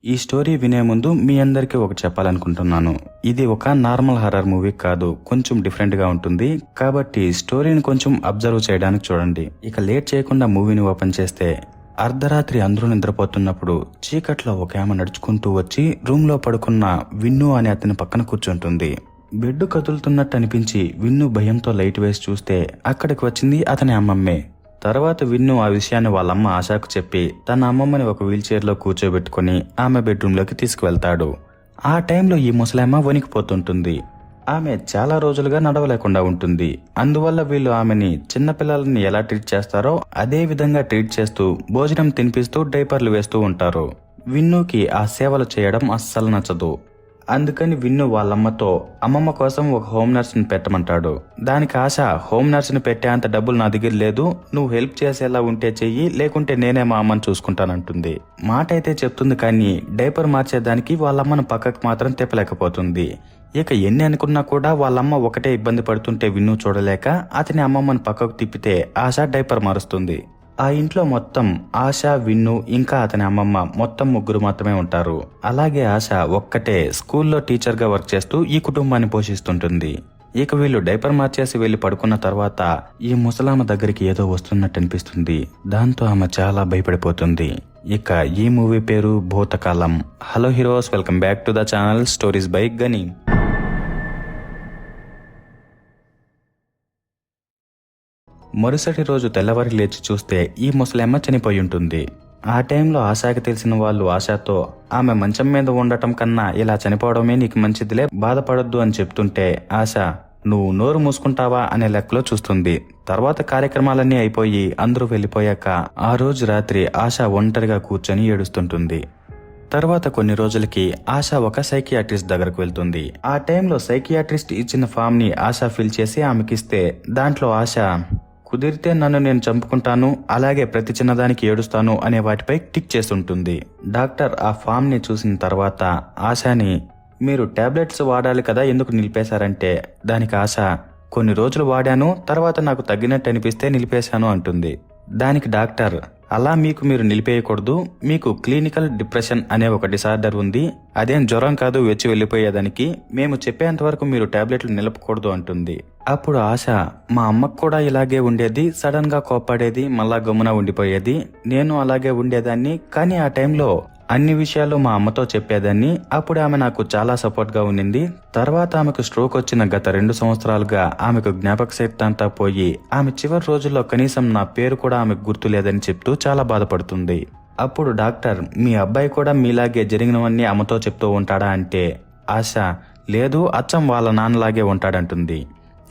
ఈ స్టోరీ వినే ముందు మీ అందరికీ ఒకటి చెప్పాలనుకుంటున్నాను. ఇది ఒక నార్మల్ హర్రర్ మూవీ కాదు, కొంచెం డిఫరెంట్ గా ఉంటుంది. కాబట్టి స్టోరీని కొంచెం అబ్జర్వ్ చేయడానికి చూడండి. ఇక లేట్ చేయకుండా మూవీని ఓపెన్ చేస్తే అర్ధరాత్రి అందరూ నిద్రపోతున్నప్పుడు చీకట్లో ఒక ఆమె నడుచుకుంటూ వచ్చి రూమ్ లో పడుకున్న విన్ను అనే అతని పక్కన కూర్చుంటుంది. బెడ్ కదులుతున్నట్టు అనిపించి విన్ను భయంతో లైట్ వేసి చూస్తే అక్కడికి వచ్చింది అతని అమ్మమ్మే. తర్వాత విన్ను ఆ విషయాన్ని వాళ్ళమ్మ ఆశాకు చెప్పి తన అమ్మమ్మని ఒక వీల్ చైర్ లో కూర్చోబెట్టుకుని ఆమె బెడ్రూమ్ లోకి తీసుకువెళ్తాడు. ఆ టైంలో ఈ ముసలమ్మ వణికిపోతుంటుంది. ఆమె చాలా రోజులుగా నడవలేకుండా ఉంటుంది. అందువల్ల వీళ్ళు ఆమెని చిన్నపిల్లలని ఎలా ట్రీట్ చేస్తారో అదే విధంగా ట్రీట్ చేస్తూ భోజనం తినిపిస్తూ డైపర్లు వేస్తూ ఉంటారు. విన్నుకి ఆ సేవలు చేయడం అస్సలు నచ్చదు. అందుకని విన్ను వాళ్ళమ్మతో అమ్మమ్మ కోసం ఒక హోమ్ నర్స్ని పెట్టమంటాడు. దానికి ఆశ, హోమ్ నర్స్ని పెట్టే అంత డబ్బులు నా దగ్గర లేదు, నువ్వు హెల్ప్ చేసేలా ఉంటే చెయ్యి, లేకుంటే నేనే మా అమ్మని చూసుకుంటానంటుంది. మాట అయితే చెప్తుంది, కానీ డైపర్ మార్చేదానికి వాళ్ళమ్మను పక్కకు మాత్రం తిప్పలేకపోతుంది. ఇక ఎన్ని అనుకున్నా కూడా వాళ్ళమ్మ ఒకటే ఇబ్బంది పడుతుంటే విన్ను చూడలేక అతని అమ్మమ్మను పక్కకు తిప్పితే ఆశ డైపర్ మారుస్తుంది. ఆ ఇంట్లో మొత్తం ఆశ, విన్ను ఇంకా అతని అమ్మమ్మ మొత్తం ముగ్గురు మాత్రమే ఉంటారు. అలాగే ఆశ ఒక్కటే స్కూల్లో టీచర్ గా వర్క్ చేస్తూ ఈ కుటుంబాన్ని పోషిస్తుంటుంది. ఇక వీళ్ళు డైపర్ మార్చేసి వెళ్లి పడుకున్న తర్వాత ఈ ముసలామ దగ్గరికి ఏదో వస్తున్నట్టు అనిపిస్తుంది. దాంతో ఆమె చాలా భయపడిపోతుంది. ఇక ఈ మూవీ పేరు Bhoothakalam. Hello heroes, welcome back to the channel stories by Gani. మరుసటి రోజు తెల్లవారి లేచి చూస్తే ఈ ముసలమ్మ చనిపోయి ఉంటుంది. ఆ టైంలో ఆశకి తెలిసిన వాళ్ళు ఆశతో ఆమె మంచం మీద ఉండటం కన్నా ఇలా చనిపోవడమే నీకు మంచిదిలే, బాధపడొద్దు అని చెప్తుంటే ఆశ నువ్వు నోరు మూసుకుంటావా అనే లెక్కలో చూస్తుంది. తర్వాత కార్యక్రమాలన్నీ అయిపోయి అందరూ వెళ్లిపోయాక ఆ రోజు రాత్రి ఆశ ఒంటరిగా కూర్చొని ఏడుస్తుంటుంది. తర్వాత కొన్ని రోజులకి ఆశ ఒక సైకియాట్రిస్ట్ దగ్గరకు వెళ్తుంది. ఆ టైంలో సైకియాట్రిస్ట్ ఇచ్చిన ఫామ్ ని ఆశ ఫిల్ చేసి ఆమెకిస్తే దాంట్లో ఆశ కుదిరితే నన్ను నేను చంపుకుంటాను, అలాగే ప్రతి చిన్నదానికి ఏడుస్తాను అనే వాటిపై టిక్ చేస్తుంటుంది. డాక్టర్ ఆ ఫామ్ ని చూసిన తర్వాత ఆశని మీరు టాబ్లెట్స్ వాడాలి కదా, ఎందుకు నిలిపేశారంటే దానికి ఆశ కొన్ని రోజులు వాడాను, తర్వాత నాకు తగ్గినట్టు అనిపిస్తే నిలిపేశాను అంటుంది. దానికి డాక్టర్ అలా మీరు నిలిపేయకూడదు, మీకు క్లినికల్ డిప్రెషన్ అనే ఒక డిసార్డర్ ఉంది, అదేం జ్వరం కాదు వచ్చి వెళ్లిపోయేదానికి, మేము చెప్పేంత వరకు మీరు టాబ్లెట్లు నిలపకూడదు అంటుంది. అప్పుడు ఆశ మా అమ్మకు కూడా ఇలాగే ఉండేది, సడన్ గా కోప్పడేది, మళ్ళా గమ్మున ఉండిపోయేది, నేను అలాగే ఉండేదాన్ని, కానీ ఆ టైంలో అన్ని విషయాలు మా అమ్మతో చెప్పేదాన్ని. అప్పుడు ఆమె నాకు చాలా సపోర్ట్ గా ఉండింది. తర్వాత ఆమెకు స్ట్రోక్ వచ్చిన గత 2 సంవత్సరాలుగా ఆమెకు జ్ఞాపక శక్తి అంతా పోయి ఆమె చివరి రోజుల్లో కనీసం నా పేరు కూడా ఆమెకు గుర్తులేదని చెప్తూ చాలా బాధపడుతుంది. అప్పుడు డాక్టర్ మీ అబ్బాయి కూడా మీలాగే జరిగినవన్నీ అమ్మతో చెప్తూ ఉంటాడా అంటే ఆశ లేదు, అచ్చం వాళ్ళ నాన్నలాగే ఉంటాడంటుంది.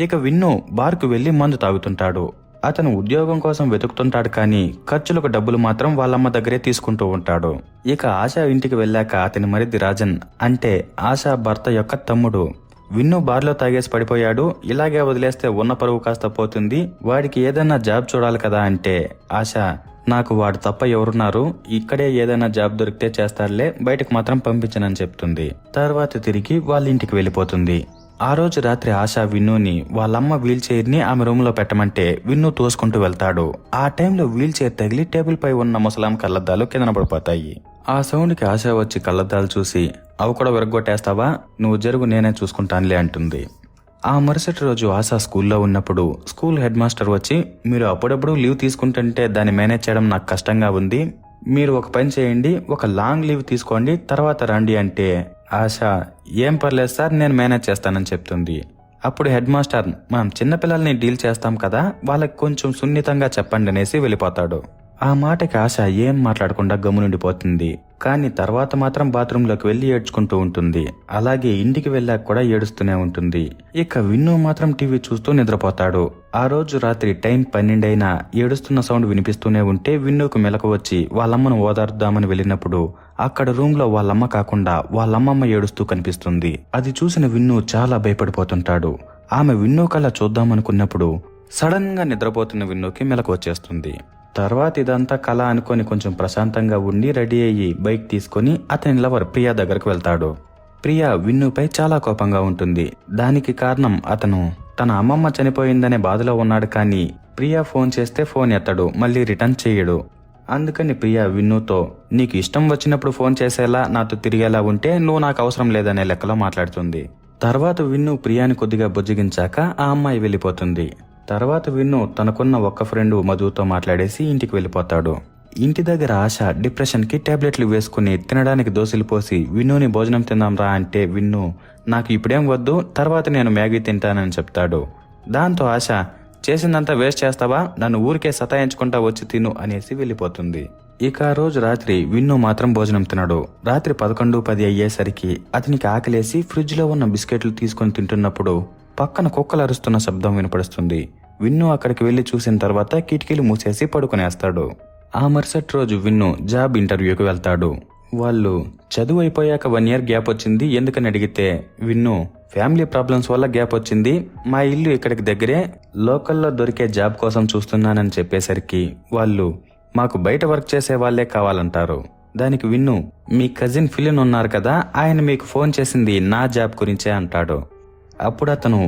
ఇక విన్ను బార్కు వెళ్లి మందు తాగుతుంటాడు. అతను ఉద్యోగం కోసం వెతుకుతుంటాడు, కానీ ఖర్చులకు డబ్బులు మాత్రం వాళ్ళమ్మ దగ్గరే తీసుకుంటూ ఉంటాడు. ఇక ఆశ ఇంటికి వెళ్ళాక అతని మరిది రాజన్ అంటే ఆశ భర్త యొక్క తమ్ముడు విన్ను బార్లో తాగేసి పడిపోయాడు, ఇలాగే వదిలేస్తే ఉన్న పరువు కాస్త పోతుంది, వాడికి ఏదైనా జాబ్ చూడాలి కదా అంటే ఆశ నాకు వాడు తప్ప ఎవరున్నారు, ఇక్కడే ఏదైనా జాబ్ దొరికితే చేస్తాడులే, బయటకు మాత్రం పంపించనని చెప్తుంది. తర్వాత తిరిగి వాళ్ళ ఇంటికి వెళ్ళిపోతుంది. ఆ రోజు రాత్రి ఆశ విన్నుని వాళ్ళమ్మ వీల్ చైర్ ని ఆమె రూమ్ లో పెట్టమంటే విన్ను తోసుకుంటూ వెళ్తాడు. ఆ టైంలో వీల్ చైర్ తగిలి టేబుల్ పై ఉన్న ముసలాం కళ్ళద్దాలు కింద పడిపోతాయి. ఆ సౌండ్ కి ఆశ వచ్చి కళ్ళద్దాలు చూసి అవి కూడా విరగొట్టేస్తావా, నువ్వు జరుగు నేనే చూసుకుంటానులే అంటుంది. ఆ మరుసటి రోజు ఆశ స్కూల్లో ఉన్నప్పుడు స్కూల్ హెడ్ మాస్టర్ వచ్చి మీరు అప్పుడప్పుడు లీవ్ తీసుకుంటుంటే దాన్ని మేనేజ్ చేయడం నాకు కష్టంగా ఉంది, మీరు ఒక పని చేయండి, ఒక లాంగ్ లీవ్ తీసుకోండి, తర్వాత రండి అంటే ఆశ ఏం పర్లేదు సార్, నేను మేనేజ్ చేస్తానని చెప్తుంది. అప్పుడు హెడ్ మాస్టర్ మనం చిన్నపిల్లల్ని డీల్ చేస్తాం కదా, వాళ్ళకి కొంచెం సున్నితంగా చెప్పండి అనేసి వెళ్ళిపోతాడు. ఆ మాటకి ఆశ ఏం మాట్లాడకుండా గమ్మునుండిపోతుంది. కానీ తర్వాత మాత్రం బాత్రూంలోకి వెళ్లి ఏడ్చుకుంటూ ఉంటుంది. అలాగే ఇంటికి వెళ్ళాక కూడా ఏడుస్తూనే ఉంటుంది. ఇక విన్ను మాత్రం టీవీ చూస్తూ నిద్రపోతాడు. ఆ రోజు రాత్రి టైం 12 అయినా ఏడుస్తున్న సౌండ్ వినిపిస్తూనే ఉంటే విన్నుకు మెలకు వచ్చి వాళ్ళమ్మను ఓదార్దామని వెళ్ళినప్పుడు అక్కడ రూమ్ లో వాళ్ళమ్మ కాకుండా వాళ్ళమ్మమ్మ ఏడుస్తూ కనిపిస్తుంది. అది చూసిన విన్ను చాలా భయపడిపోతుంటాడు. ఆమె విన్ను కల్లా చూద్దామనుకున్నప్పుడు సడన్ గా నిద్రపోతున్న విన్నుకి మెలకు వచ్చేస్తుంది. తర్వాత ఇదంతా కళ అనుకొని కొంచెం ప్రశాంతంగా ఉండి రెడీ అయ్యి బైక్ తీసుకుని అతని లవర్ ప్రియా దగ్గరకు వెళ్తాడు. ప్రియా విన్నుపై చాలా కోపంగా ఉంటుంది. దానికి కారణం అతను తన అమ్మమ్మ చనిపోయిందనే బాధలో ఉన్నాడు, కానీ ప్రియా ఫోన్ చేస్తే ఫోన్ ఎత్తడు, మళ్ళీ రిటర్న్ చేయడు. అందుకని ప్రియా విన్నుతో నీకు ఇష్టం వచ్చినప్పుడు ఫోన్ చేసేలా నాతో తిరిగేలా ఉంటే నువ్వు నాకు అవసరం లేదనే లెక్కలో మాట్లాడుతుంది. తర్వాత విన్ను ప్రియాని కొద్దిగా బుజ్జగించాక ఆ అమ్మాయి వెళ్ళిపోతుంది. తర్వాత విన్ను తనకున్న ఒక్క ఫ్రెండ్ మధుతో మాట్లాడేసి ఇంటికి వెళ్ళిపోతాడు. ఇంటి దగ్గర ఆశ డిప్రెషన్కి టాబ్లెట్లు వేసుకుని తినడానికి దోశలు పోసి విన్నుని భోజనం తిందాంరా అంటే విన్ను నాకు ఇప్పుడేం వద్దు, తర్వాత నేను మ్యాగీ తింటానని చెప్తాడు. దాంతో ఆశ చేసిందంతా వేస్ట్ చేస్తావా, నన్ను ఊరికే సతాయించుకుంటా వచ్చి తిను అనేసి వెళ్ళిపోతుంది. ఇక ఆ రోజు రాత్రి విన్ను మాత్రం భోజనం తినడు. రాత్రి 11:10 అయ్యేసరికి అతనికి ఆకలేసి ఫ్రిడ్జ్ లో ఉన్న బిస్కెట్లు తీసుకుని తింటున్నప్పుడు పక్కన కుక్కలు అరుస్తున్న శబ్దం వినపడుతుంది. విన్ను అక్కడికి వెళ్లి చూసిన తర్వాత కిటికీలు మూసేసి పడుకునేస్తాడు. ఆ మరుసటి రోజు విన్ను జాబ్ ఇంటర్వ్యూకి వెళ్తాడు. వాళ్ళు చదువు అయిపోయాక 1 year గ్యాప్ వచ్చింది ఎందుకని అడిగితే విన్ను ఫ్యామిలీ ప్రాబ్లమ్స్ వల్ల గ్యాప్ వచ్చింది, మా ఇల్లు ఇక్కడికి దగ్గరే, లోకల్లో దొరికే జాబ్ కోసం చూస్తున్నానని చెప్పేసరికి వాళ్ళు మాకు బయట వర్క్ చేసే వాళ్లే కావాలంటారు. దానికి విన్ను మీ కజిన్ ఫిలిన్ ఉన్నారు కదా, ఆయన మీకు ఫోన్ చేసింది నా జాబ్ గురించే అంటాడు. అప్పుడు అతను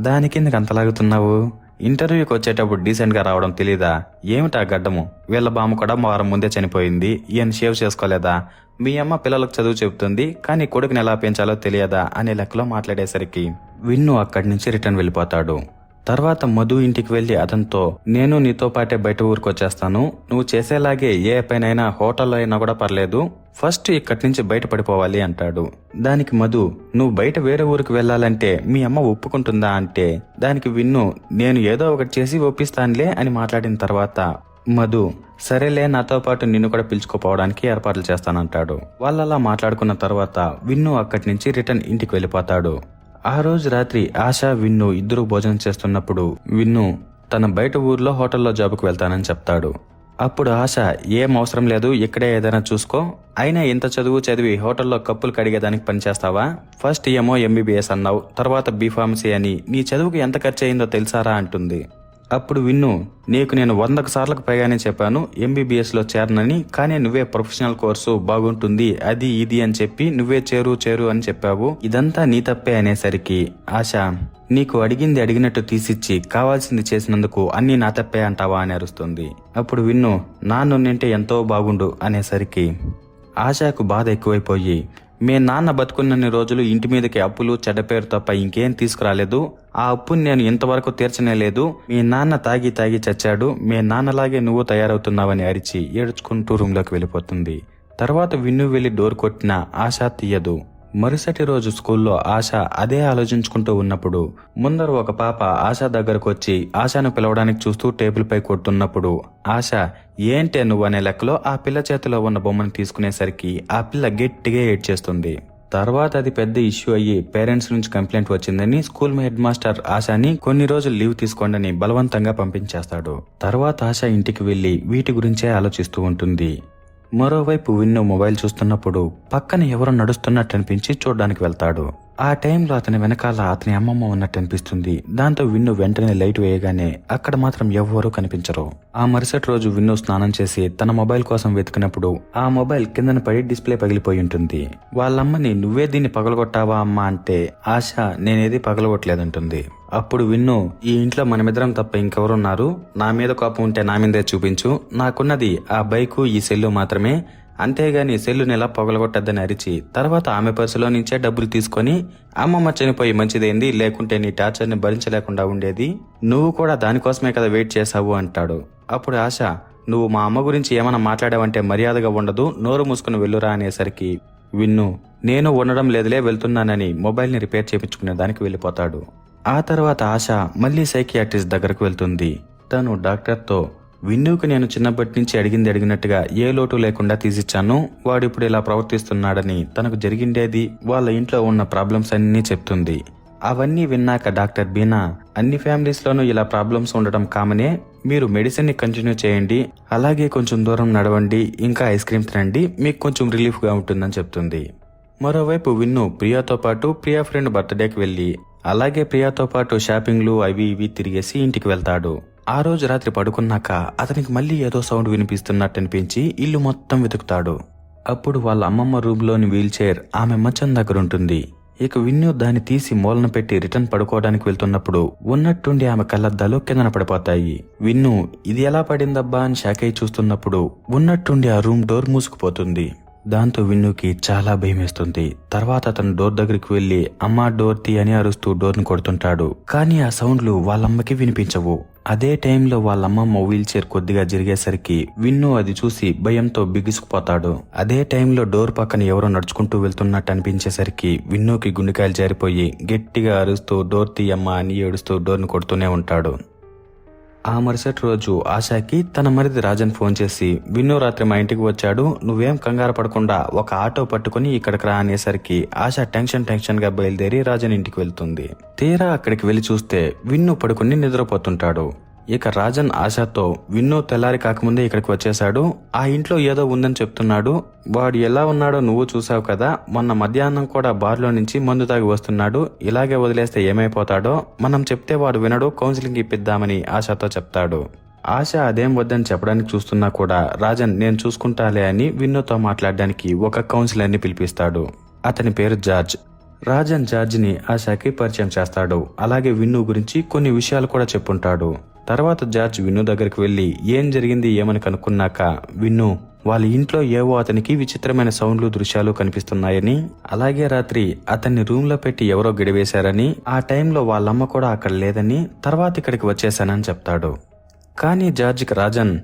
దానికెందుకు అంతలాగుతున్నావు, ఇంటర్వ్యూకి వచ్చేటప్పుడు డీసెంట్ గా రావడం తెలీదా, ఏమిటా గడ్డము, వీళ్ళ బామ్మ కూడా వారం ముందే చనిపోయింది, ఈయన షేవ్ చేసుకోలేదా, మీ అమ్మ పిల్లలకు చదువు చెబుతుంది కానీ కొడుకుని ఎలా పెంచాలో తెలియదా అనే లెక్కలో మాట్లాడేసరికి విన్ను అక్కడి నుంచి రిటర్న్ వెళ్ళిపోతాడు. తర్వాత మధు ఇంటికి వెళ్లి అతనితో నేను నీతో పాటే బయట ఊరికి వచ్చేస్తాను, నువ్వు చేసేలాగే ఏ పైనైనా హోటల్లో అయినా కూడా పర్లేదు, ఫస్ట్ ఇక్కడి నుంచి బయట పడిపోవాలి అంటాడు. దానికి మధు నువ్వు బయట వేరే ఊరికి వెళ్లాలంటే మీ అమ్మ ఒప్పుకుంటుందా అంటే దానికి విన్ను నేను ఏదో ఒకటి చేసి ఒప్పిస్తానులే అని మాట్లాడిన తర్వాత మధు సరేలే నాతో పాటు నిన్ను కూడా పిలుచుకోపోవడానికి ఏర్పాట్లు చేస్తానంటాడు. వాళ్ళలా మాట్లాడుకున్న తర్వాత విన్ను అక్కడి నుంచి రిటర్న్ ఇంటికి వెళ్ళిపోతాడు. ఆ రోజు రాత్రి ఆశ విన్ను ఇద్దరు భోజనం చేస్తున్నప్పుడు విన్ను తన బయట ఊర్లో హోటల్లో జాబుకు వెళ్తానని చెప్తాడు. అప్పుడు ఆశ ఏం అవసరం లేదు, ఇక్కడే ఏదైనా చూసుకో, అయినా ఇంత చదువు చదివి హోటల్లో కప్పులు కడిగేదానికి పనిచేస్తావా, ఫస్ట్ ఏమో MBBS అన్నావు, తర్వాత B.Pharmacy అని, నీ చదువుకు ఎంత ఖర్చు అయిందో తెలుసారా అంటుంది. అప్పుడు విన్ను నీకు నేను 100 సార్లకు పైగానే చెప్పాను MBBS లో చేరనని, కానీ నువ్వే ప్రొఫెషనల్ కోర్సు బాగుంటుంది అది ఇది అని చెప్పి నువ్వే చేరు అని చెప్పావు, ఇదంతా నీ తప్పే అనేసరికి ఆశ నీకు అడిగింది అడిగినట్టు తీసిచ్చి కావాల్సింది చేసినందుకు అన్నీ నా తప్పే అంటావా అని అరుస్తుంది. అప్పుడు విన్ను నాన్నుంటే ఎంతో బాగుండు అనేసరికి ఆశకు బాధ ఎక్కువైపోయి మీ నాన్న బతుకున్నన్ని రోజులు ఇంటి మీదకి అప్పులు చెడ్డ పేరు తప్ప ఇంకేం తీసుకురాలేదు, ఆ అప్పుని నేను ఇంతవరకు తీర్చనే లేదు, మీ నాన్న తాగి చచ్చాడు, మీ నాన్నలాగే నువ్వు తయారవుతున్నావని అరిచి ఏడ్చుకుంటూ రూమ్లోకి వెళ్ళిపోతుంది. తర్వాత విన్ను వెళ్లి డోర్ కొట్టినా ఆశ తీయదు. మరుసటి రోజు స్కూల్లో ఆశ అదే ఆలోచించుకుంటూ ఉన్నప్పుడు ముందర ఒక పాప ఆశ దగ్గరకు వచ్చి ఆశను పిలవడానికి చూస్తూ టేబుల్ పై కొడుతున్నప్పుడు ఆశ ఏంటే నువ్వు అనే లెక్కలో ఆ పిల్ల చేతిలో ఉన్న బొమ్మను తీసుకునేసరికి ఆ పిల్ల గట్టిగా ఏడ్చేస్తుంది. తర్వాత అది పెద్ద ఇష్యూ అయ్యి పేరెంట్స్ నుంచి కంప్లైంట్ వచ్చిందని స్కూల్ హెడ్ మాస్టర్ ఆశని కొన్ని రోజులు లీవ్ తీసుకోండి బలవంతంగా పంపించేస్తాడు. తర్వాత ఆశ ఇంటికి వెళ్లి వీటి గురించే ఆలోచిస్తూ ఉంటుంది. మరోవైపు విన్ను మొబైల్ చూస్తున్నప్పుడు పక్కన ఎవరో నడుస్తున్నట్టు అనిపించి చూడడానికి వెళ్తాడు. ఆ టైంలో అతని వెనకాల అతని అమ్మమ్మ ఉన్నట్టు అనిపిస్తుంది. దాంతో విన్ను వెంటనే లైట్ వేయగానే అక్కడ మాత్రం ఎవ్వరూ కనిపించరు. ఆ మరుసటి రోజు విన్ను స్నానం చేసి తన మొబైల్ కోసం వెతికినప్పుడు ఆ మొబైల్ కిందన పడి డిస్ప్లే పగిలిపోయి ఉంటుంది. వాళ్ళమ్మని నువ్వే దీన్ని పగలగొట్టావా అమ్మా అంటే ఆశ నేనేది పగలగొట్టలేదంటుంది. అప్పుడు విన్ను ఈ ఇంట్లో మనమిద్దరం తప్ప ఇంకెవరున్నారు, నా మీద కోపం ఉంటే నా మీదే చూపించు, నాకున్నది ఆ బైకు ఈ సెల్లు మాత్రమే, అంతేగాని సెల్లుని ఎలా పొగలగొట్టద్దని అరిచి తర్వాత ఆమె పర్సులో నుంచే డబ్బులు తీసుకొని అమ్మమ్మ చనిపోయి మంచిదేంది, లేకుంటే నీ టార్చర్ని భరించలేకుండా ఉండేది, నువ్వు కూడా దానికోసమే కదా వెయిట్ చేశావు అంటాడు. అప్పుడు ఆశ నువ్వు మా అమ్మ గురించి ఏమైనా మాట్లాడావంటే మర్యాదగా ఉండదు, నోరు మూసుకుని వెళ్ళురా అనేసరికి విన్ను నేను ఉండడం లేదులే వెళ్తున్నానని మొబైల్ని రిపేర్ చేయించుకునే దానికి వెళ్ళిపోతాడు. ఆ తర్వాత ఆశ మళ్ళీ సైకియాట్రిస్ట్ దగ్గరకు వెళ్తుంది. తను డాక్టర్తో విన్నుకు నేను చిన్నప్పటి నుంచి అడిగింది అడిగినట్టుగా ఏ లోటు లేకుండా తీసిచ్చాను, వాడిప్పుడు ఇలా ప్రవర్తిస్తున్నాడని, తనకు జరిగిండేది వాళ్ళ ఇంట్లో ఉన్న ప్రాబ్లమ్స్ అన్నీ చెప్తుంది. అవన్నీ విన్నాక డాక్టర్ బీనా అన్ని ఫ్యామిలీస్లోనూ ఇలా ప్రాబ్లమ్స్ ఉండడం కామనే, మీరు మెడిసిన్ని కంటిన్యూ చేయండి, అలాగే కొంచెం దూరం నడవండి, ఇంకా ఐస్ క్రీమ్ తినండి, మీకు కొంచెం రిలీఫ్గా ఉంటుందని చెప్తుంది. మరోవైపు విన్ను ప్రియాతో పాటు ప్రియా ఫ్రెండ్ బర్త్డేకి వెళ్లి అలాగే ప్రియాతో పాటు షాపింగ్లు అవి ఇవి తిరిగేసి ఇంటికి వెళ్తాడు. ఆ రోజు రాత్రి పడుకున్నాక అతనికి మళ్ళీ ఏదో సౌండ్ వినిపిస్తున్నట్టు అనిపించి ఇల్లు మొత్తం వెతుకుతాడు. అప్పుడు వాళ్ళ అమ్మమ్మ రూమ్లోని వీల్ చైర్ ఆమె మంచం దగ్గర ఉంటుంది. ఇక విన్ను దాన్ని తీసి మూలన పెట్టి రిటర్న్ పడుకోవడానికి వెళ్తున్నప్పుడు ఉన్నట్టుండి ఆమె కళ్ళద్దాలు కిందన పడిపోతాయి. విన్ను ఇది ఎలా పడిందబ్బా అని షాక్ అయి చూస్తున్నప్పుడు ఉన్నట్టుండి ఆ రూమ్ డోర్ మూసుకుపోతుంది. దాంతో విన్నుకి చాలా భయమేస్తుంది. తర్వాత అతను డోర్ దగ్గరికి వెళ్లి అమ్మా డోర్ తీ అని అరుస్తూ డోర్ను కొడుతుంటాడు. కానీ ఆ సౌండ్లు వాళ్ళమ్మకి వినిపించవు. అదే టైంలో వాళ్ళమ్మమ్మ వీల్ చైర్ కొద్దిగా జరిగేసరికి విన్ను అది చూసి భయంతో బిగుసుకుపోతాడు. అదే టైంలో డోర్ పక్కన ఎవరో నడుచుకుంటూ వెళ్తున్నట్టు అనిపించేసరికి విన్నుకి గుండెకాయలు జారిపోయి గట్టిగా అరుస్తూ డోర్ తీయమ్మా అని ఏడుస్తూ డోర్ను కొడుతూనే ఉంటాడు. ఆ మరుసటి రోజు ఆశాకి తన మరిది రాజన్ ఫోన్ చేసి విన్ను రాత్రి మా ఇంటికి వచ్చాడు, నువ్వేం కంగారు పడకుండా ఒక ఆటో పట్టుకుని ఇక్కడికి రా అనేసరికి ఆశ టెన్షన్ గా బయలుదేరి రాజన్ ఇంటికి వెళ్తుంది. తీరా అక్కడికి వెళ్లి చూస్తే విన్ను పడుకుని నిద్రపోతుంటాడు. ఇక రాజన్ ఆశతో విన్ను తెల్లారి కాకముందే ఇక్కడికి వచ్చేశాడు, ఆ ఇంట్లో ఏదో ఉందని చెప్తున్నాడు, వాడు ఎలా ఉన్నాడో నువ్వు చూసావు కదా, మొన్న మధ్యాహ్నం కూడా బార్లో నుంచి మందు తాగి వస్తున్నాడు, ఇలాగే వదిలేస్తే ఏమైపోతాడో, మనం చెప్తే వాడు వినడు, కౌన్సిలింగ్ ఇప్పిద్దామని ఆశతో చెప్తాడు. ఆశ అదేం వద్దని చెప్పడానికి చూస్తున్నా కూడా రాజన్ నేను చూసుకుంటాలే అని విన్నుతో మాట్లాడడానికి ఒక కౌన్సిలర్ని పిలిపిస్తాడు. అతని పేరు జార్జ్. రాజన్ జార్జ్ని ఆశకి పరిచయం చేస్తాడు. అలాగే విన్ను గురించి కొన్ని విషయాలు కూడా చెప్పుంటాడు. తర్వాత జార్జ్ విన్ను దగ్గరికి వెళ్లి ఏం జరిగింది ఏమని కనుక్కున్నాక విన్ను వాళ్ళ ఇంట్లో ఏవో అతనికి విచిత్రమైన సౌండ్లు దృశ్యాలు కనిపిస్తున్నాయని, అలాగే రాత్రి అతన్ని రూమ్ లో పెట్టి ఎవరో గిడివేశారని, ఆ టైంలో వాళ్ళమ్మ కూడా అక్కడ లేదని, తర్వాత ఇక్కడికి వచ్చేసానని చెప్తాడు. కానీ జార్జ్కి రాజన్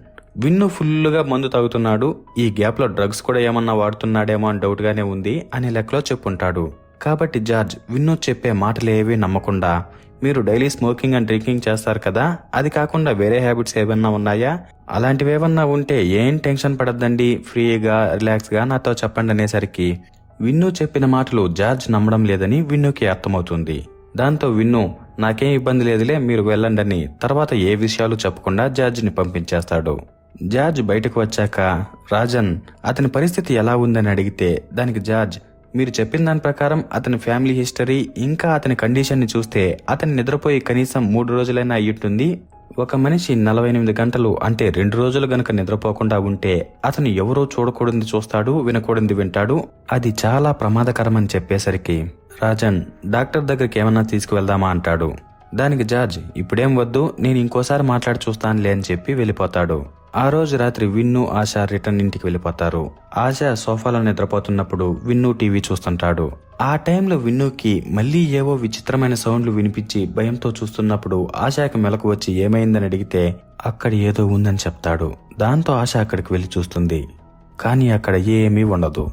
విన్ను ఫుల్లుగా మందు తాగుతున్నాడు, ఈ గ్యాప్ లో డ్రగ్స్ కూడా ఏమన్నా వాడుతున్నాడేమో అని డౌట్ గానే ఉంది అనే లెక్కలో చెప్పుంటాడు. కాబట్టి జార్జ్ విన్ను చెప్పే మాటలేవీ నమ్మకుండా మీరు డైలీ స్మోకింగ్ అండ్ డ్రింకింగ్ చేస్తారు కదా, అది కాకుండా వేరే హ్యాబిట్స్ ఏమన్నా ఉన్నాయా, అలాంటివేమన్నా ఉంటే ఏం టెన్షన్ పడద్దండి, ఫ్రీగా రిలాక్స్గా నాతో చెప్పండి అనేసరికి విన్ను చెప్పిన మాటలు జార్జ్ నమ్మడం లేదని విన్నుకి అర్థమవుతుంది. దాంతో విన్ను నాకేం ఇబ్బంది లేదులే మీరు వెళ్ళండని తర్వాత ఏ విషయాలు చెప్పకుండా జార్జ్ని పంపించేస్తాడు. జార్జ్ బయటకు వచ్చాక రాజన్ అతని పరిస్థితి ఎలా ఉందని అడిగితే దానికి జార్జ్ మీరు చెప్పిన దాని ప్రకారం అతని ఫ్యామిలీ హిస్టరీ ఇంకా అతని కండిషన్ ని చూస్తే అతను నిద్రపోయి కనీసం 3 రోజులైనా అయ్యుంటుంది. ఒక మనిషి 48 గంటలు అంటే 2 రోజులు గనక నిద్రపోకుండా ఉంటే అతను ఎవరో చూడకూడదు చూస్తాడు, వినకూడదు వింటాడు, అది చాలా ప్రమాదకరం అని చెప్పేసరికి రాజన్ డాక్టర్ దగ్గరికి ఏమన్నా తీసుకువెళ్దామా అంటాడు. దానికి జార్జ్ ఇప్పుడేం వద్దు, నేను ఇంకోసారి మాట్లాడి చూస్తానులే అని చెప్పి వెళ్ళిపోతాడు. ఆ రోజు రాత్రి విన్ను ఆశ రిటర్న్ ఇంటికి వెళ్ళిపోతారు. ఆశ సోఫాలో నిద్రపోతున్నప్పుడు విన్ను టీవీ చూస్తుంటాడు. ఆ టైంలో విన్నుకి మళ్లీ ఏవో విచిత్రమైన సౌండ్లు వినిపించి భయంతో చూస్తున్నప్పుడు ఆశకి మెలకు వచ్చి ఏమైందని అడిగితే అక్కడ ఏదో ఉందని చెప్తాడు. దాంతో ఆశ అక్కడికి వెళ్లి చూస్తుంది. కానీ అక్కడ ఏమీ ఉండదు.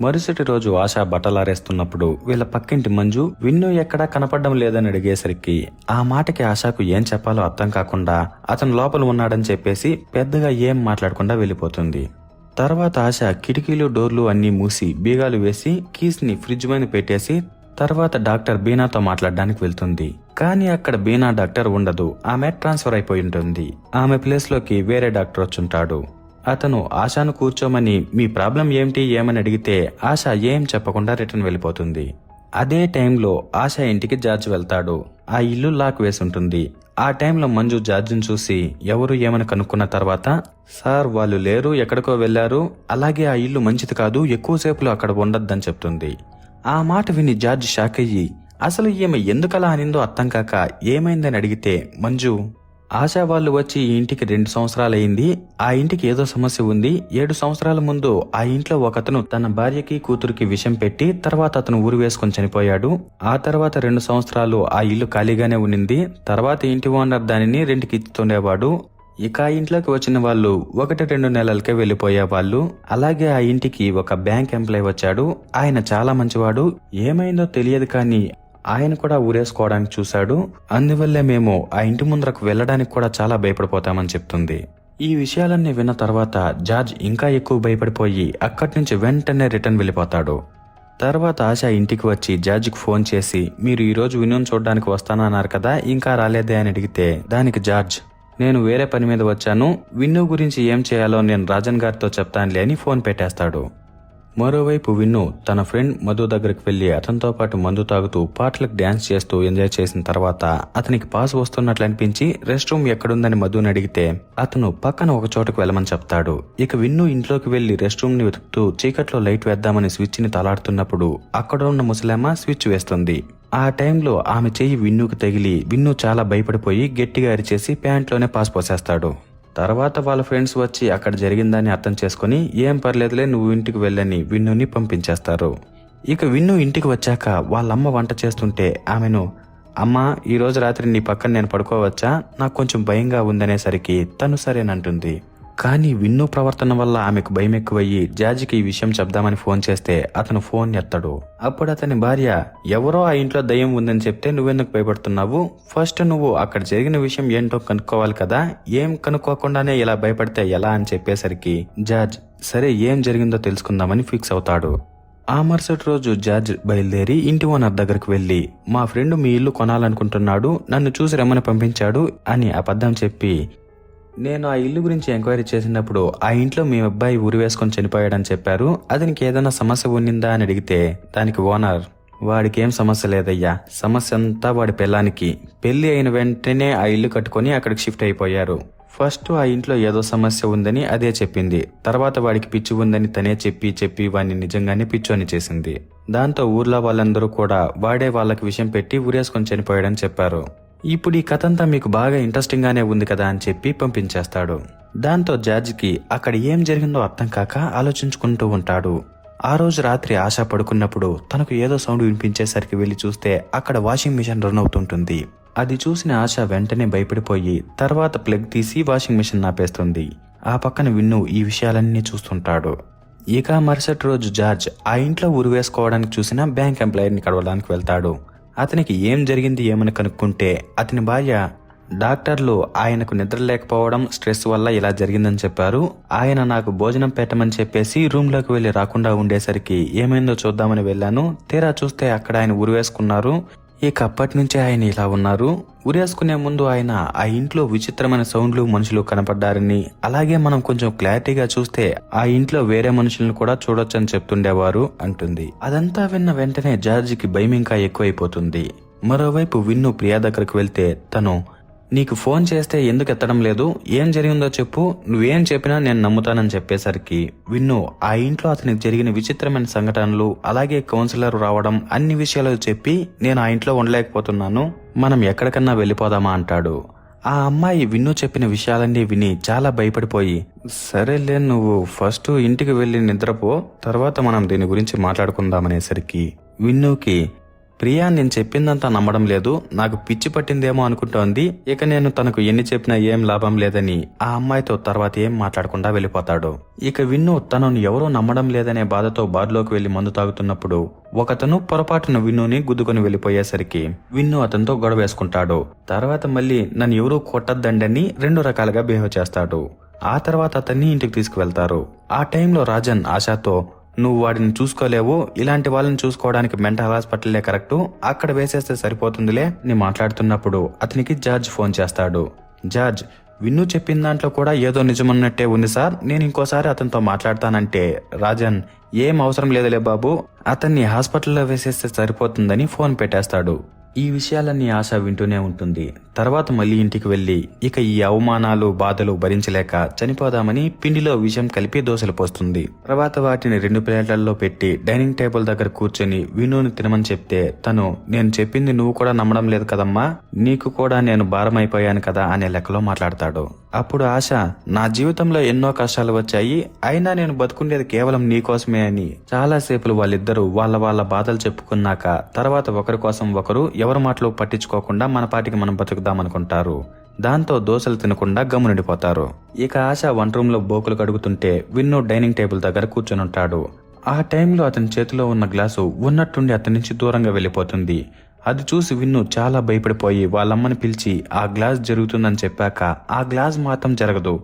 మరుసటి రోజు ఆశ బట్టలారేస్తున్నప్పుడు వీళ్ళ పక్కింటి మంజు విన్ను ఎక్కడా కనపడడం లేదని అడిగేసరికి ఆ మాటకి ఆశకు ఏం చెప్పాలో అర్థం కాకుండా అతను లోపల ఉన్నాడని చెప్పేసి పెద్దగా ఏం మాట్లాడకుండా వెళ్ళిపోతుంది. తర్వాత ఆశ కిటికీలు డోర్లు అన్నీ మూసి బీగాలు వేసి కీస్ ని ఫ్రిడ్జ్ మీద పెట్టేసి తర్వాత డాక్టర్ బీనాతో మాట్లాడడానికి వెళ్తుంది. కానీ అక్కడ బీనా డాక్టర్ ఉండదు, ఆమె ట్రాన్స్ఫర్ అయిపోయి ఉంటుంది. ఆమె ప్లేస్ లోకి వేరే డాక్టర్ వచ్చుంటాడు. అతను ఆశను కూర్చోమని మీ ప్రాబ్లం ఏమిటి ఏమని అడిగితే ఆశ ఏం చెప్పకుండా రిటర్న్ వెళ్ళిపోతుంది. అదే టైంలో ఆశ ఇంటికి జార్జ్ వెళ్తాడు. ఆ ఇల్లు లాక్ వేసి ఉంటుంది. ఆ టైంలో మంజు జార్జిని చూసి ఎవరు ఏమని కనుక్కున్న తర్వాత సార్ వాళ్ళు లేరు, ఎక్కడికో వెళ్లారు, అలాగే ఆ ఇల్లు మంచిది కాదు, ఎక్కువసేపులో అక్కడ ఉండొద్దని చెప్తుంది. ఆ మాట విని జార్జ్ షాక్ అయ్యి అసలు ఈమె ఎందుకలా అనిందో అర్థం కాక ఏమైందని అడిగితే మంజు ఆశా వాళ్ళు వచ్చి ఈ ఇంటికి 2 సంవత్సరాలయ్యింది, ఆ ఇంటికి ఏదో సమస్య ఉంది, 7 సంవత్సరాల ముందు ఆ ఇంట్లో ఒకతను తన భార్యకి కూతురికి విషం పెట్టి తర్వాత అతను ఊరు వేసుకొని చనిపోయాడు. ఆ తర్వాత 2 సంవత్సరాలు ఆ ఇల్లు ఖాళీగానే ఉన్నింది. తర్వాత ఇంటి ఓనర్ దానిని రెంట్కి ఇస్తుండేవాడు. ఇక ఆ ఇంట్లోకి వచ్చిన వాళ్ళు 1-2 నెలలకే వెళ్లిపోయేవాళ్ళు. అలాగే ఆ ఇంటికి ఒక బ్యాంక్ ఎంప్లాయ్ వచ్చాడు. ఆయన చాలా మంచివాడు, ఏమైందో తెలియదు కానీ ఆయన కూడా ఊరేసుకోవడానికి చూశాడు. అందువల్లే మేము ఆ ఇంటి ముందరకు వెళ్లడానికి కూడా చాలా భయపడిపోతామని చెప్తుంది. ఈ విషయాలన్నీ విన్న తర్వాత జార్జ్ ఇంకా ఎక్కువ భయపడిపోయి అక్కడి నుంచి వెంటనే రిటర్న్ వెళ్ళిపోతాడు. తర్వాత ఆశ ఇంటికి వచ్చి జార్జ్కి ఫోన్ చేసి మీరు ఈ రోజు విన్నును చూడడానికి వస్తానన్నారు కదా, ఇంకా రాలేదే అని అడిగితే దానికి జార్జ్ నేను వేరే పని మీద వచ్చాను, విన్ను గురించి ఏం చేయాలో నేను రాజన్ గారితో చెప్తానులే అని ఫోన్ పెట్టేస్తాడు. మరోవైపు విన్ను తన ఫ్రెండ్ మధు దగ్గరికి వెళ్లి అతనితో పాటు మందు తాగుతూ పాటలకు డ్యాన్స్ చేస్తూ ఎంజాయ్ చేసిన తర్వాత అతనికి పాస్ వస్తున్నట్లు అనిపించి రెస్ట్ రూమ్ ఎక్కడుందని మధుని అడిగితే అతను పక్కన ఒక చోటకు వెళ్ళమని చెప్తాడు. ఇక విన్ను ఇంట్లోకి వెళ్లి రెస్ట్ రూమ్ ని వెతుకుతూ చీకట్లో లైట్ వేద్దామని స్విచ్ ని తలాడుతున్నప్పుడు అక్కడ ఉన్న ముసలమ్మ స్విచ్ వేస్తుంది. ఆ టైంలో ఆమె చెయ్యి విన్నుకు తగిలి విన్ను చాలా భయపడిపోయి గట్టిగా అరిచేసి ప్యాంట్లోనే పాస్ పోసేస్తాడు. తర్వాత వాళ్ళ ఫ్రెండ్స్ వచ్చి అక్కడ జరిగిందని అర్థం చేసుకుని ఏం పర్లేదులే నువ్వు ఇంటికి వెళ్ళని విన్నుని పంపించేస్తారు. ఇక విన్ను ఇంటికి వచ్చాక వాళ్ళమ్మ వంట చేస్తుంటే ఆమెను, అమ్మా ఈరోజు రాత్రి నీ పక్కన నేను పడుకోవచ్చా, నాకు కొంచెం భయంగా ఉందనేసరికి తను సరేనంటుంది. కానీ విన్ను ప్రవర్తన వల్ల ఆమెకు భయం ఎక్కువయ్యి జార్జికి ఈ విషయం చెప్దామని ఫోన్ చేస్తే అతను ఫోన్ ఎత్తడు. అప్పుడు అతని భార్య, ఎవరో ఆ ఇంట్లో దయ్యం ఉందని చెప్తే నువ్వెందుకు భయపడుతున్నావు, ఫస్ట్ నువ్వు అక్కడ జరిగిన విషయం ఏంటో కనుక్కోవాలి కదా, ఏం కనుక్కోకుండానే ఇలా భయపడితే ఎలా అని చెప్పేసరికి జార్జ్ సరే ఏం జరిగిందో తెలుసుకుందామని ఫిక్స్ అవుతాడు. ఆ మరుసటి రోజు జార్జ్ బయలుదేరి ఇంటి ఓనర్ దగ్గరికి వెళ్లి, మా ఫ్రెండ్ మీ ఇల్లు కొనాలనుకుంటున్నాడు, నన్ను చూసి రమ్మని పంపించాడు అని అబద్ధం చెప్పి, నేను ఆ ఇల్లు గురించి ఎంక్వైరీ చేసినప్పుడు ఆ ఇంట్లో మీ అబ్బాయి ఉరి వేసుకొని చనిపోయాడని చెప్పారు, అతనికి ఏదైనా సమస్య ఉన్నిందా అని అడిగితే దానికి ఓనర్, వాడికి ఏం సమస్య లేదయ్యా, సమస్య అంతా వాడి పెళ్ళానికి, పెళ్లి అయిన వెంటనే ఆ ఇల్లు కట్టుకుని అక్కడికి షిఫ్ట్ అయిపోయారు. ఫస్ట్ ఆ ఇంట్లో ఏదో సమస్య ఉందని అదే చెప్పింది, తర్వాత వాడికి పిచ్చి ఉందని తనే చెప్పి వాడిని నిజంగానే పిచ్చోని చేసింది. దాంతో ఊర్లో వాళ్ళందరూ కూడా వాడే వాళ్ళకి విషయం పెట్టి ఉరేసుకొని చనిపోయాడని చెప్పారు. ఇప్పుడు ఈ కథంతా మీకు బాగా ఇంట్రెస్టింగ్ గానే ఉంది కదా అని చెప్పి పంపించేస్తాడు. దాంతో జార్జ్కి అక్కడ ఏం జరిగిందో అర్థం కాక ఆలోచించుకుంటూ ఉంటాడు. ఆ రోజు రాత్రి ఆశ పడుకున్నప్పుడు తనకు ఏదో సౌండ్ వినిపించేసరికి వెళ్లి చూస్తే అక్కడ వాషింగ్ మిషన్ రన్ అవుతుంటుంది. అది చూసిన ఆశ వెంటనే భయపడిపోయి తర్వాత ప్లగ్ తీసి వాషింగ్ మిషన్ ఆపేస్తుంది. ఆ పక్కన విన్ను ఈ విషయాలన్నీ చూస్తుంటాడు. ఇక మరుసటి రోజు జార్జ్ ఆ ఇంట్లో ఉరి వేసుకోవడానికి చూసిన బ్యాంక్ ఎంప్లాయర్ని కలవడానికి వెళ్తాడు. అతనికి ఏం జరిగింది ఏమని కనుక్కుంటే అతని భార్య, డాక్టర్లు ఆయనకు నిద్ర లేకపోవడం స్ట్రెస్ వల్ల ఇలా జరిగిందని చెప్పారు, ఆయన నాకు భోజనం పెట్టమని చెప్పేసి రూమ్ లోకి వెళ్లి రాకుండా ఉండేసరికి ఏమైందో చూద్దామని వెళ్ళాను, తీరా చూస్తే అక్కడ ఆయన ఉరివేసుకున్నారు, ఇక అప్పటి నుంచే ఆయన ఇలా ఉన్నారు, ఉరేసుకునే ముందు ఆయన ఆ ఇంట్లో విచిత్రమైన సౌండ్లు మనుషులు కనపడ్డారని, అలాగే మనం కొంచెం క్లారిటీగా చూస్తే ఆ ఇంట్లో వేరే మనుషులను కూడా చూడొచ్చని చెప్తుండేవారు అంటుంది. అదంతా విన్న వెంటనే జార్జికి భయం ఇంకా ఎక్కువైపోతుంది. మరోవైపు విన్ను ప్రియా దగ్గరకు వెళ్తే తను, నీకు ఫోన్ చేస్తే ఎందుకు ఎత్తడం లేదు, ఏం జరిగిందో చెప్పు, నువ్వేం చెప్పినా నేను నమ్ముతానని చెప్పేసరికి విన్ను ఆ ఇంట్లో అతనికి జరిగిన విచిత్రమైన సంఘటనలు అలాగే కౌన్సిలర్ రావడం అన్ని విషయాలు చెప్పి నేను ఆ ఇంట్లో ఉండలేకపోతున్నాను, మనం ఎక్కడికన్నా వెళ్ళిపోదామా అంటాడు. ఆ అమ్మాయి విన్ను చెప్పిన విషయాలన్నీ విని చాలా భయపడిపోయి, సరేలే నువ్వు ఫస్ట్ ఇంటికి వెళ్లి నిద్రపో, తర్వాత మనం దీని గురించి మాట్లాడుకుందామనేసరికి విన్నుకి, ప్రియా నేను చెప్పిందంతా నమ్మడం లేదు, నాకు పిచ్చి పట్టిందేమో అనుకుంటోంది, ఇక నేను తనకు ఎన్ని చెప్పినా ఏం లాభం లేదని ఆ అమ్మాయితో తర్వాత ఏం మాట్లాడకుండా వెళ్ళిపోతాడు. ఇక విన్ను తనను ఎవరో నమ్మడం లేదనే బాధతో బార్లోకి వెళ్లి మందు తాగుతున్నప్పుడు ఒకతను పొరపాటున విన్నుని గుద్దుకొని వెళ్లిపోయేసరికి విన్ను అతనితో గొడవ వేసుకుంటాడు. తర్వాత మళ్ళీ నన్ను ఎవరూ కొట్టద్దండని 2 రకాలుగా బిహేవ్ చేస్తాడు. ఆ తర్వాత అతన్ని ఇంటికి తీసుకువెళ్తారు. ఆ టైంలో రాజన్ ఆశాతో, నువ్వు వాడిని చూసుకోలేవు, ఇలాంటి వాళ్ళని చూసుకోవడానికి మెంటల్ హాస్పిటల్లే కరెక్టు, అక్కడ వేసేస్తే సరిపోతుందిలే అని మాట్లాడుతున్నప్పుడు అతనికి జార్జ్ ఫోన్ చేస్తాడు. జార్జ్, విన్ను చెప్పిన దాంట్లో కూడా ఏదో నిజమన్నట్టే ఉంది సార్, నేను ఇంకోసారి అతనితో మాట్లాడతానంటే రాజన్, ఏం అవసరం లేదులే బాబు, అతన్ని హాస్పిటల్లో వేసేస్తే సరిపోతుందని ఫోన్ పెట్టేస్తాడు. ఈ విషయాలన్నీ ఆశ వింటూనే ఉంటుంది. తర్వాత మళ్ళీ ఇంటికి వెళ్లి ఇక ఈ అవమానాలు బాధలు భరించలేక చనిపోదామని పిండిలో విషం కలిపి దోశలు పోస్తుంది. తర్వాత వాటిని 2 ప్లేట్లలో పెట్టి డైనింగ్ టేబుల్ దగ్గర కూర్చొని వినుని తినమని చెప్తే తను, నేను చెప్పింది నువ్వు కూడా నమ్మడం లేదు కదమ్మా, నీకు కూడా నేను భారం అయిపోయాను కదా అనే లెక్కలో మాట్లాడతాడు. అప్పుడు ఆశ, నా జీవితంలో ఎన్నో కష్టాలు వచ్చాయి, అయినా నేను బతుకుండేది కేవలం నీకోసమే అని చాలాసేపు వాళ్ళిద్దరూ వాళ్ళ బాధలు చెప్పుకున్నాక తర్వాత ఒకరి కోసం ఒకరు ఎవరి మాటలు పట్టించుకోకుండా మన పాటికి మనం బతుకుదామనుకుంటారు. దాంతో దోశలు తినకుండా గమ్మునుండిపోతారు. ఇక ఆశ వంట రూమ్ లో బోకులు కడుగుతుంటే విన్ను డైనింగ్ టేబుల్ దగ్గర కూర్చొనుంటాడు. ఆ టైంలో అతని చేతిలో ఉన్న గ్లాసు ఉన్నట్టుండి అతని నుంచి దూరంగా వెళ్లిపోతుంది. అది చూసి విన్ను చాలా భయపడిపోయి వాళ్ళమ్మని పిలిచి ఆ గ్లాస్ జరుగుతుందని చెప్పాక ఆ గ్లాస్ మాత్రం జరగదు,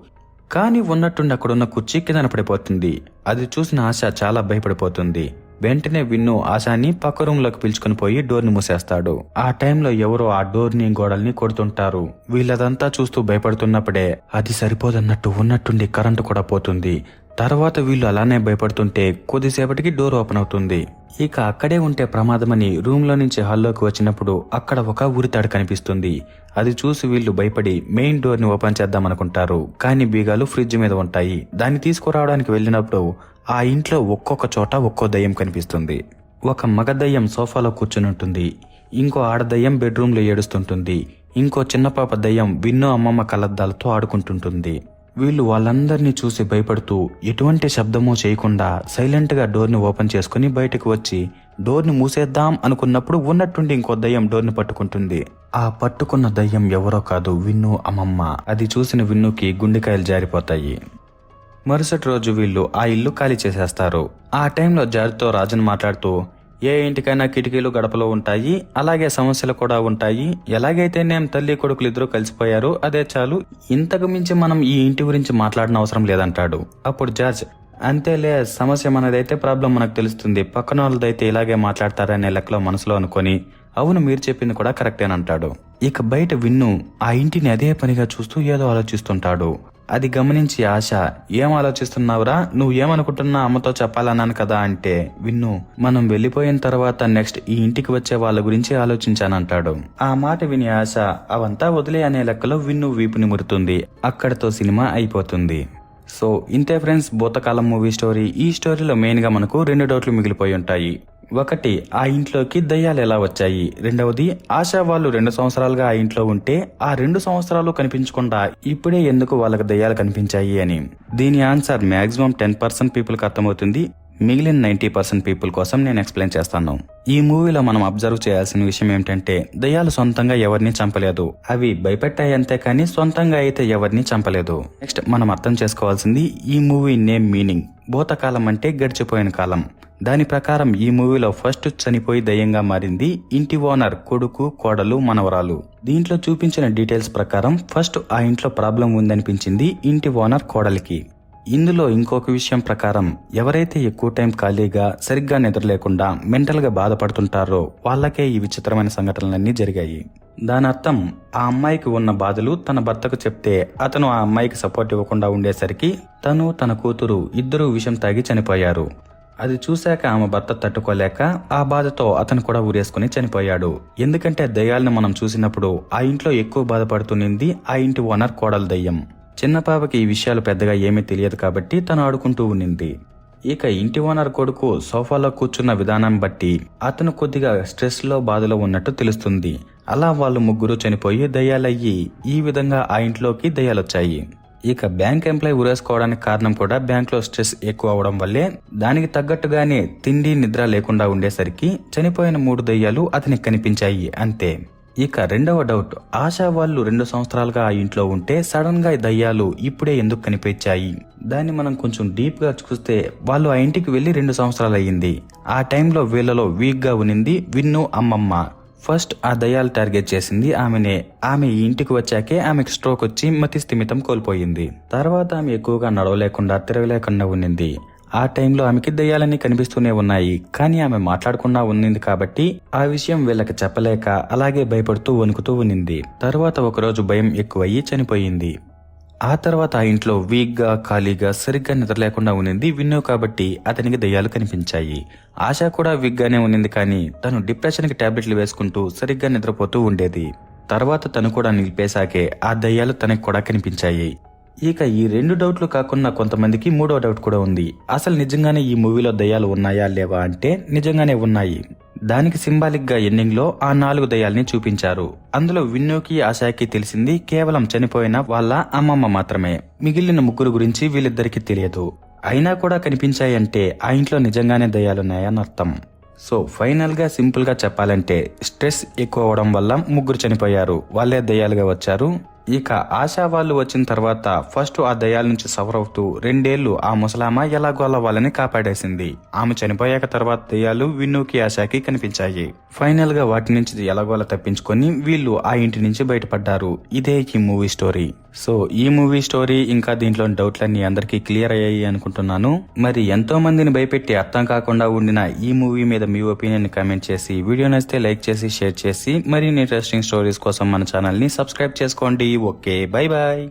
కానీ ఉన్నట్టుండి అక్కడున్న కుర్చీ కిందన పడిపోతుంది. అది చూసిన ఆశ చాలా భయపడిపోతుంది. వెంటనే విన్ను ఆశాని పక్క రూమ్ లోకి పిలుచుకుని పోయి డోర్ ని మూసేస్తాడు. ఆ టైంలో ఎవరో ఆ డోర్ ని గోడల్ని కొడుతుంటారు. వీళ్ళదంతా చూస్తూ భయపడుతున్నప్పుడే అది సరిపోదన్నట్టు ఉన్నట్టుండి కరెంటు కూడా పోతుంది. తర్వాత వీళ్ళు అలానే భయపడుతుంటే కొద్దిసేపటికి డోర్ ఓపెన్ అవుతుంది. ఇక అక్కడే ఉంటే ప్రమాదమని రూమ్ లో నుంచి హాల్లోకి వచ్చినప్పుడు అక్కడ ఒక ఉరితాడు కనిపిస్తుంది. అది చూసి వీళ్ళు భయపడి మెయిన్ డోర్ ని ఓపెన్ చేద్దామనుకుంటారు. కానీ బీగాలు ఫ్రిడ్జ్ మీద ఉంటాయి. దాన్ని తీసుకురావడానికి వెళ్ళినప్పుడు ఆ ఇంట్లో ఒక్కొక్క చోట ఒక్కో దయ్యం కనిపిస్తుంది. ఒక మగ దయ్యం సోఫాలో కూర్చుని ఉంటుంది. ఇంకో ఆడదయ్యం బెడ్రూమ్ లో ఏడుస్తుంటుంది. ఇంకో చిన్న పాప దయ్యం విన్ను అమ్మమ్మ కలద్దాలతో ఆడుకుంటుంటుంది. వీళ్ళు వాళ్ళందరినీ చూసి భయపడుతూ ఎటువంటి శబ్దమూ చేయకుండా సైలెంట్ గా డోర్ ని ఓపెన్ చేసుకుని బయటకు వచ్చి డోర్ ని మూసేద్దాం అనుకున్నప్పుడు ఉన్నట్టుండి ఇంకో దయ్యం డోర్ ని పట్టుకుంటుంది. ఆ పట్టుకున్న దయ్యం ఎవరో కాదు, విన్ను అమ్మమ్మ. అది చూసిన విన్నుకి గుండెకాయలు జారిపోతాయి. మరుసటి రోజు వీళ్ళు ఆ ఇల్లు ఖాళీ చేసేస్తారు. ఆ టైంలో జార్జ్తో రాజన్ మాట్లాడుతూ, ఏ ఇంటికైనా కిటికీలు గడపలో ఉంటాయి, అలాగే సమస్యలు కూడా ఉంటాయి. ఎలాగైతే నేను తల్లి కొడుకులు ఇద్దరు కలిసిపోయారు, అదే చాలు. ఇంతకు మించి మనం ఈ ఇంటి గురించి మాట్లాడిన అవసరం లేదంటాడు. అప్పుడు జార్జ్, అంతేలే, సమస్య మనదైతే ప్రాబ్లం మనకు తెలుస్తుంది, పక్కన వాళ్ళదైతే ఇలాగే మాట్లాడతారనే లెక్కలో మనసులో అనుకొని, అవును మీరు చెప్పింది కూడా కరెక్టేనంటాడు. ఇక బయట విన్ను ఆ ఇంటిని అదే పనిగా చూస్తూ ఏదో ఆలోచిస్తుంటాడు. అది గమనించి ఆశ, ఏం ఆలోచిస్తున్నావురా, నువ్వేమనుకుంటున్నా అమ్మతో చెప్పాలన్నాను కదా అంటే విన్ను, మనం వెళ్లిపోయిన తర్వాత నెక్స్ట్ ఈ ఇంటికి వచ్చే వాళ్ళ గురించి ఆలోచించానంటాడు. ఆ మాట విని ఆశ అవంతా వదిలే అనే లెక్కలో విన్ను వీపుని మురుతుంది. అక్కడితో సినిమా అయిపోతుంది. సో ఇంతే ఫ్రెండ్స్, భూతకాలం మూవీ స్టోరీ. ఈ స్టోరీలో మెయిన్ గా మనకు 2 డౌట్లు మిగిలిపోయి ఉంటాయి. ఒకటి, ఆ ఇంట్లోకి దయ్యాలు ఎలా వచ్చాయి. రెండవది, ఆశా వాళ్ళు 2 సంవత్సరాలుగా ఆ ఇంట్లో ఉంటే ఆ 2 సంవత్సరాలు కనిపించకుండా ఇప్పుడే ఎందుకు వాళ్ళకి దయ్యాలు కనిపించాయి అని. దీని ఆన్సర్ మాక్సిమం 10% పీపుల్ కి అర్థమవుతుంది. మిగిలిన 90% పీపుల్ కోసం నేను ఎక్స్ప్లెయిన్ చేస్తాను. ఈ మూవీలో మనం అబ్జర్వ్ చేయాల్సిన విషయం ఏమిటంటే, దయ్యాలు సొంతంగా ఎవరిని చంపలేదు. అవి భయపెట్టాయి అంతే కానీ సొంతంగా అయితే ఎవరిని చంపలేదు. నెక్స్ట్ మనం అర్థం చేసుకోవాల్సింది ఈ మూవీ నేమ్ మీనింగ్. భూతకాలం అంటే గడిచిపోయిన కాలం. దాని ప్రకారం ఈ మూవీలో ఫస్ట్ చనిపోయి దయ్యంగా మారింది ఇంటి ఓనర్ కొడుకు, కోడలు, మనవరాలు. దీంట్లో చూపించిన డీటెయిల్స్ ప్రకారం ఫస్ట్ ఆ ఇంట్లో ప్రాబ్లం ఉందనిపించింది ఇంటి ఓనర్ కోడలికి. ఇందులో ఇంకొక విషయం ప్రకారం ఎవరైతే ఎక్కువ టైం ఖాళీగా సరిగ్గా నిద్రలేకుండా మెంటల్ గా బాధపడుతుంటారో వాళ్ళకే ఈ విచిత్రమైన సంఘటనలన్నీ జరిగాయి. దాని అర్థం ఆ అమ్మాయికి ఉన్న బాధలు తన భర్తకు చెప్తే అతను ఆ అమ్మాయికి సపోర్ట్ ఇవ్వకుండా ఉండేసరికి తను తన కూతురు ఇద్దరూ విషం తాగి చనిపోయారు. అది చూశాక ఆమె భర్త తట్టుకోలేక ఆ బాధతో అతను కూడా ఊరేసుకుని చనిపోయాడు. ఎందుకంటే దయ్యాలను మనం చూసినప్పుడు ఆ ఇంట్లో ఎక్కువ బాధపడుతునింది ఆ ఇంటి ఓనర్ కోడలు దయ్యం. చిన్న పాపకి ఈ విషయాలు పెద్దగా ఏమీ తెలియదు కాబట్టి తను ఆడుకుంటూ ఉన్నింది. ఇక ఇంటి ఓనర్ కొడుకు సోఫాలో కూర్చున్న విధానం బట్టి అతను కొద్దిగా స్ట్రెస్ లో బాధలో ఉన్నట్టు తెలుస్తుంది. అలా వాళ్ళు ముగ్గురు చనిపోయి దయ్యాలయ్యి ఈ విధంగా ఆ ఇంట్లోకి దయ్యాలొచ్చాయి. ఇక బ్యాంక్ ఎంప్లాయ్ ఉరేసుకోవడానికి కారణం కూడా బ్యాంక్ లో స్ట్రెస్ ఎక్కువ అవడం వల్లే. దానికి తగ్గట్టుగానే తిండి నిద్ర లేకుండా ఉండేసరికి చనిపోయిన 3 దయ్యాలు అతనికి కనిపించాయి అంతే. ఇక రెండవ డౌట్, ఆశా వాళ్ళు 2 సంవత్సరాలుగా ఆ ఇంట్లో ఉంటే సడన్ గా దయ్యాలు ఇప్పుడే ఎందుకు కనిపించాయి. దాన్ని మనం కొంచెం డీప్ గా చూస్తే వాళ్ళు ఆ ఇంటికి వెళ్లి 2 సంవత్సరాలు అయ్యింది. ఆ టైంలో వీళ్ళలో వీక్ గా ఉనింది విన్ను అమ్మమ్మ. ఫస్ట్ ఆ దయ్యాలు టార్గెట్ చేసింది ఆమెనే. ఆమె ఈ ఇంటికి వచ్చాకే ఆమెకు స్ట్రోక్ వచ్చి మతి స్థిమితం కోల్పోయింది. తర్వాత ఆమె ఎక్కువగా నడవలేకుండా తిరగలేకుండా ఉన్నింది. ఆ టైంలో ఆమెకి దయ్యాలన్నీ కనిపిస్తూనే ఉన్నాయి. కానీ ఆమె మాట్లాడకుండా ఉన్నింది కాబట్టి ఆ విషయం వీళ్ళకి చెప్పలేక అలాగే భయపడుతూ వణుకుతూ ఉన్నింది. తర్వాత ఒకరోజు భయం ఎక్కువయ్యి చనిపోయింది. ఆ తర్వాత ఆ ఇంట్లో వీక్ గా ఖాళీగా సరిగ్గా నిద్ర లేకుండా ఉన్నింది విన్ను కాబట్టి అతనికి దయ్యాలు కనిపించాయి. ఆశ కూడా వీక్ గానే ఉన్నింది కానీ తను డిప్రెషన్ కి టాబ్లెట్లు వేసుకుంటూ సరిగ్గా నిద్రపోతూ ఉండేది. తర్వాత తను కూడా నిలిపేశాకే ఆ దయ్యాలు తనకు కూడా కనిపించాయి. ఇక ఈ 2 డౌట్లు కాకుండా కొంతమందికి 3వ డౌట్ కూడా ఉంది. అసలు నిజంగానే ఈ మూవీలో దయ్యాలు ఉన్నాయా లేవా అంటే నిజంగానే ఉన్నాయి. దానికి సింబాలిక్ గా ఎండింగ్ లో ఆ 4 దయ్యాల్ని చూపించారు. అందులో విన్నుకి ఆశాకి తెలిసింది కేవలం చనిపోయిన వాళ్ళ అమ్మమ్మ మాత్రమే. మిగిలిన 3 గురించి వీళ్ళిద్దరికి తెలియదు. అయినా కూడా కనిపించాయంటే ఆ ఇంట్లో నిజంగానే దయ్యాలున్నాయని అర్థం. సో ఫైనల్ గా సింపుల్ గా చెప్పాలంటే స్ట్రెస్ ఎక్కువ అవడం వల్ల 3 చనిపోయారు. వాళ్ళే దయ్యాలుగా వచ్చారు. ఇక ఆశా వాళ్ళు వచ్చిన తర్వాత ఫస్ట్ ఆ దయ్యాల నుంచి సఫర్ అవుతూ 2 ఏళ్లు ఆ ముసలామ ఎలాగోలా వాళ్ళని కాపాడేసింది. ఆమె చనిపోయాక తర్వాత దయ్యాలు విన్నుకి ఆశాకి కనిపించాయి. ఫైనల్ గా వాటి నుంచి ఎలాగోలా తప్పించుకొని వీళ్ళు ఆ ఇంటి నుంచి బయటపడ్డారు. ఇదే ఈ మూవీ స్టోరీ. సో ఈ మూవీ స్టోరీ ఇంకా దీంట్లో డౌట్లన్నీ అందరికీ క్లియర్ అయ్యాయి అనుకుంటున్నాను. మరి ఎంతో మందిని భయపెట్టి అర్థం కాకుండా ఉండిన ఈ మూవీ మీద మీ ఒపీనియన్ కామెంట్ చేసి, వీడియో నచ్చితే లైక్ చేసి షేర్ చేసి మరిన్ని ఇంట్రెస్టింగ్ స్టోరీస్ కోసం మన ఛానల్ ని సబ్స్క్రైబ్ చేసుకోండి. Okay, bye bye.